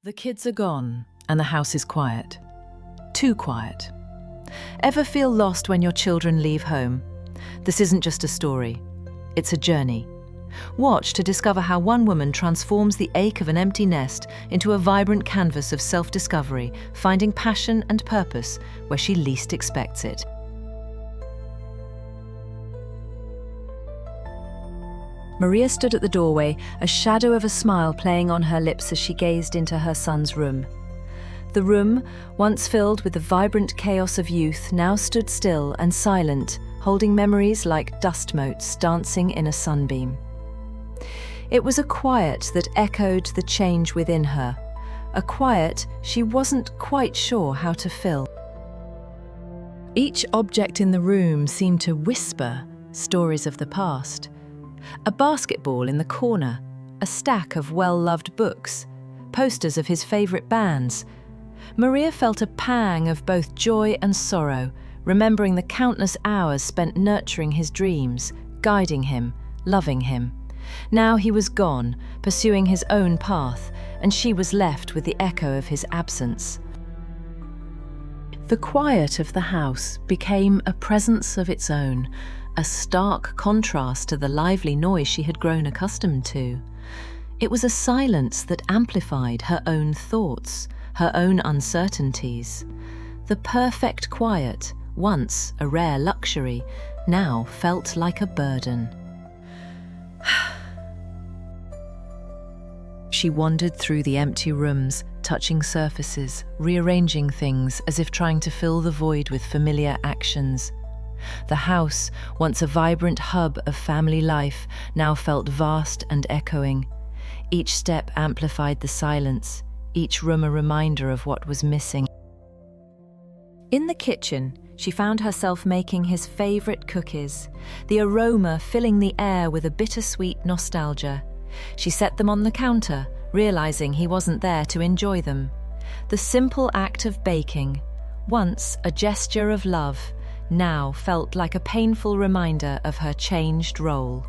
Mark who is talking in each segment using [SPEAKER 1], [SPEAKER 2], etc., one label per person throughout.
[SPEAKER 1] The kids are gone, and the house is quiet. Too quiet. Ever feel lost when your children leave home? This isn't just a story. It's a journey. Watch to discover how one woman transforms the ache of an empty nest into a vibrant canvas of self-discovery, finding passion and purpose where she least expects it. Maria stood at the doorway, a shadow of a smile playing on her lips as she gazed into her son's room. The room, once filled with the vibrant chaos of youth, now stood still and silent, holding memories like dust motes dancing in a sunbeam. It was a quiet that echoed the change within her, a quiet she wasn't quite sure how to fill. Each object in the room seemed to whisper stories of the past. A basketball in the corner, a stack of well-loved books, posters of his favourite bands. Maria felt a pang of both joy and sorrow, remembering the countless hours spent nurturing his dreams, guiding him, loving him. Now he was gone, pursuing his own path, and she was left with the echo of his absence. The quiet of the house became a presence of its own, a stark contrast to the lively noise she had grown accustomed to. It was a silence that amplified her own thoughts, her own uncertainties. The perfect quiet, once a rare luxury, now felt like a burden. She wandered through the empty rooms, touching surfaces, rearranging things as if trying to fill the void with familiar actions. The house, once a vibrant hub of family life, now felt vast and echoing. Each step amplified the silence, each room a reminder of what was missing. In the kitchen, she found herself making his favourite cookies, the aroma filling the air with a bittersweet nostalgia. She set them on the counter, realising he wasn't there to enjoy them. The simple act of baking, once a gesture of love, now felt like a painful reminder of her changed role.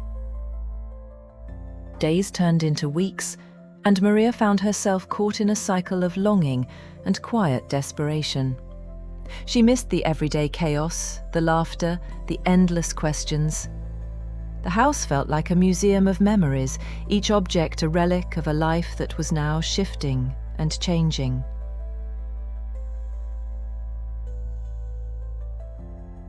[SPEAKER 1] Days turned into weeks, and Maria found herself caught in a cycle of longing and quiet desperation. She missed the everyday chaos, the laughter, the endless questions. The house felt like a museum of memories, each object a relic of a life that was now shifting and changing.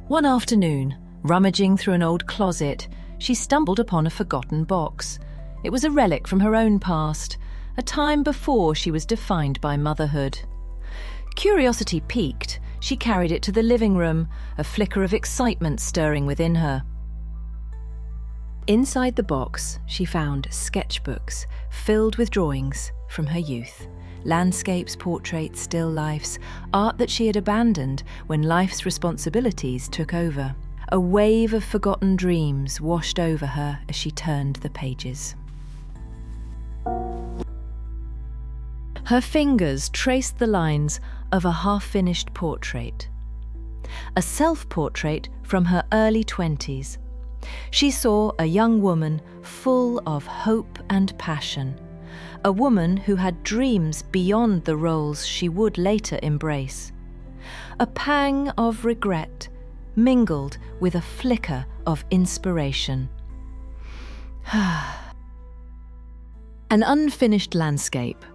[SPEAKER 1] One afternoon, rummaging through an old closet, she stumbled upon a forgotten box. It was a relic from her own past, a time before she was defined by motherhood. Curiosity piqued, she carried it to the living room, a flicker of excitement stirring within her. Inside the box, she found sketchbooks filled with drawings from her youth. Landscapes, portraits, still lifes, art that she had abandoned when life's responsibilities took over. A wave of forgotten dreams washed over her as she turned the pages. Her fingers traced the lines of a half-finished portrait. A self-portrait from her early 20s. She saw a young woman full of hope and passion. A woman who had dreams beyond the roles she would later embrace. A pang of regret mingled with a flicker of inspiration. An unfinished landscape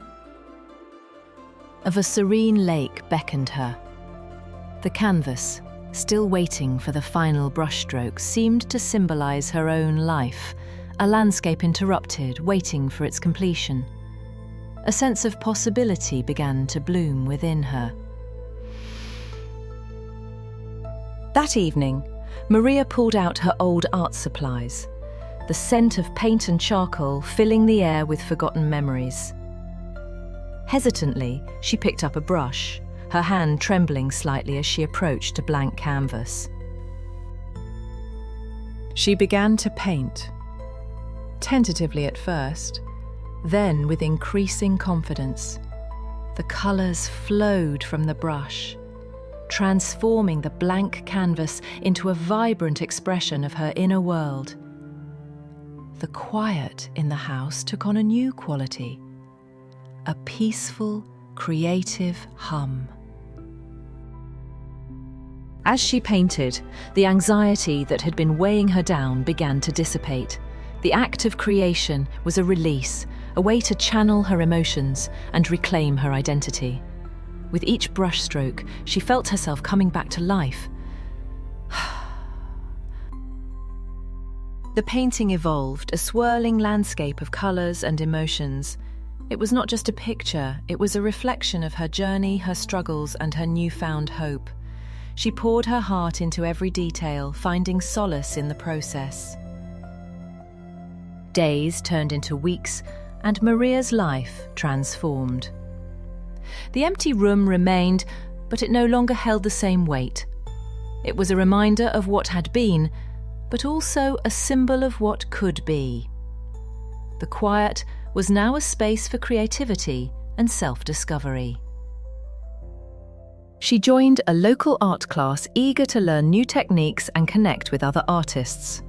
[SPEAKER 1] of a serene lake beckoned her. The canvas, still waiting for the final brushstroke, seemed to symbolize her own life, a landscape interrupted, waiting for its completion. A sense of possibility began to bloom within her. That evening, Maria pulled out her old art supplies, the scent of paint and charcoal filling the air with forgotten memories. Hesitantly, she picked up a brush, her hand trembling slightly as she approached a blank canvas. She began to paint, tentatively at first, then with increasing confidence. The colours flowed from the brush, transforming the blank canvas into a vibrant expression of her inner world. The quiet in the house took on a new quality, a peaceful, creative hum. As she painted, the anxiety that had been weighing her down began to dissipate. The act of creation was a release, a way to channel her emotions and reclaim her identity. With each brushstroke, she felt herself coming back to life. The painting evolved, a swirling landscape of colours and emotions. It was not just a picture, it was a reflection of her journey, her struggles, and her newfound hope. She poured her heart into every detail, finding solace in the process. Days turned into weeks, and Maria's life transformed. The empty room remained, but it no longer held the same weight. It was a reminder of what had been, but also a symbol of what could be. The quiet was now a space for creativity and self-discovery. She joined a local art class, eager to learn new techniques and connect with other artists.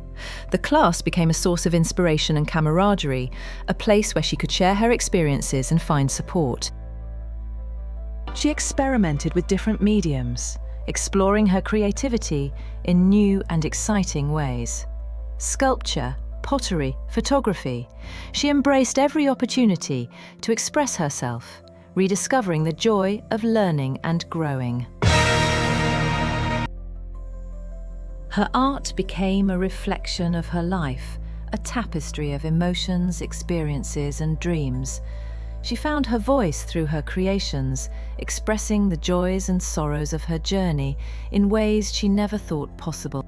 [SPEAKER 1] The class became a source of inspiration and camaraderie, a place where she could share her experiences and find support. She experimented with different mediums, exploring her creativity in new and exciting ways. Sculpture, pottery, photography. She embraced every opportunity to express herself, rediscovering the joy of learning and growing. Her art became a reflection of her life, a tapestry of emotions, experiences, and dreams. She found her voice through her creations, expressing the joys and sorrows of her journey in ways she never thought possible.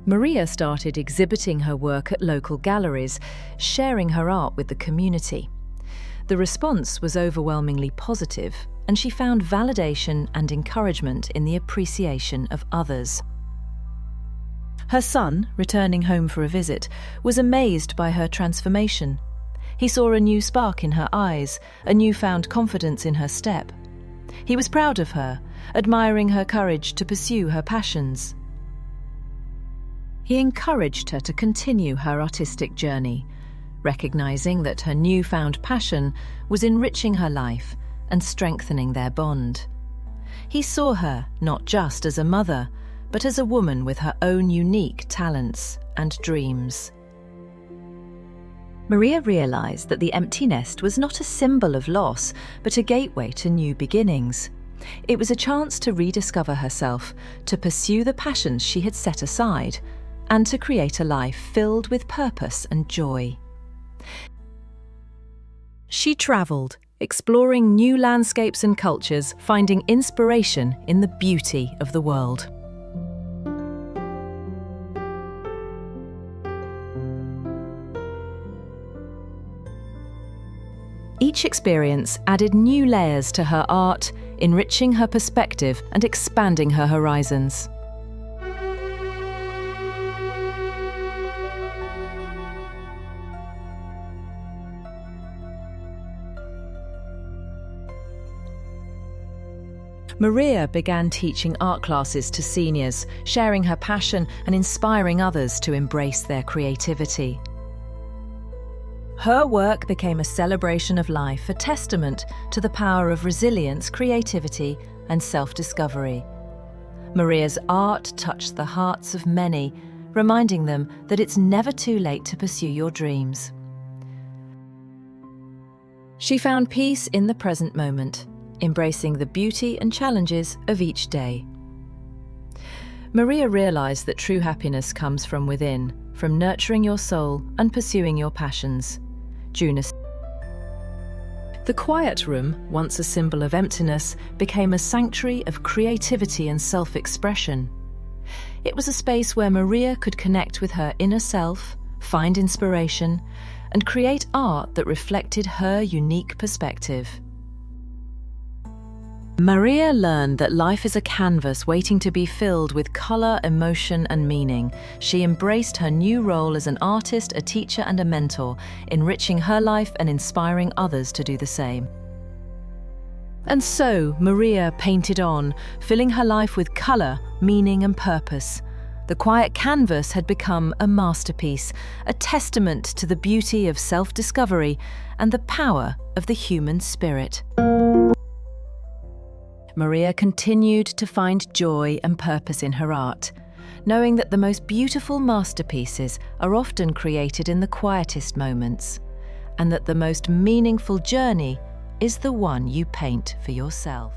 [SPEAKER 1] Maria started exhibiting her work at local galleries, sharing her art with the community. The response was overwhelmingly positive, and she found validation and encouragement in the appreciation of others. Her son, returning home for a visit, was amazed by her transformation. He saw a new spark in her eyes, a newfound confidence in her step. He was proud of her, admiring her courage to pursue her passions. He encouraged her to continue her artistic journey, recognizing that her newfound passion was enriching her life and strengthening their bond. He saw her not just as a mother, but as a woman with her own unique talents and dreams. Maria realized that the empty nest was not a symbol of loss, but a gateway to new beginnings. It was a chance to rediscover herself, to pursue the passions she had set aside, and to create a life filled with purpose and joy. She traveled, exploring new landscapes and cultures, finding inspiration in the beauty of the world. Each experience added new layers to her art, enriching her perspective and expanding her horizons. Maria began teaching art classes to seniors, sharing her passion and inspiring others to embrace their creativity. Her work became a celebration of life, a testament to the power of resilience, creativity, and self-discovery. Maria's art touched the hearts of many, reminding them that it's never too late to pursue your dreams. She found peace in the present moment, embracing the beauty and challenges of each day. Maria realized that true happiness comes from within, from nurturing your soul and pursuing your passions. The quiet room, once a symbol of emptiness, became a sanctuary of creativity and self-expression. It was a space where Maria could connect with her inner self, find inspiration, and create art that reflected her unique perspective. Maria learned that life is a canvas waiting to be filled with color, emotion, and meaning. She embraced her new role as an artist, a teacher, and a mentor, enriching her life and inspiring others to do the same. And so, Maria painted on, filling her life with color, meaning, and purpose. The quiet canvas had become a masterpiece, a testament to the beauty of self-discovery and the power of the human spirit. Maria continued to find joy and purpose in her art, knowing that the most beautiful masterpieces are often created in the quietest moments, and that the most meaningful journey is the one you paint for yourself.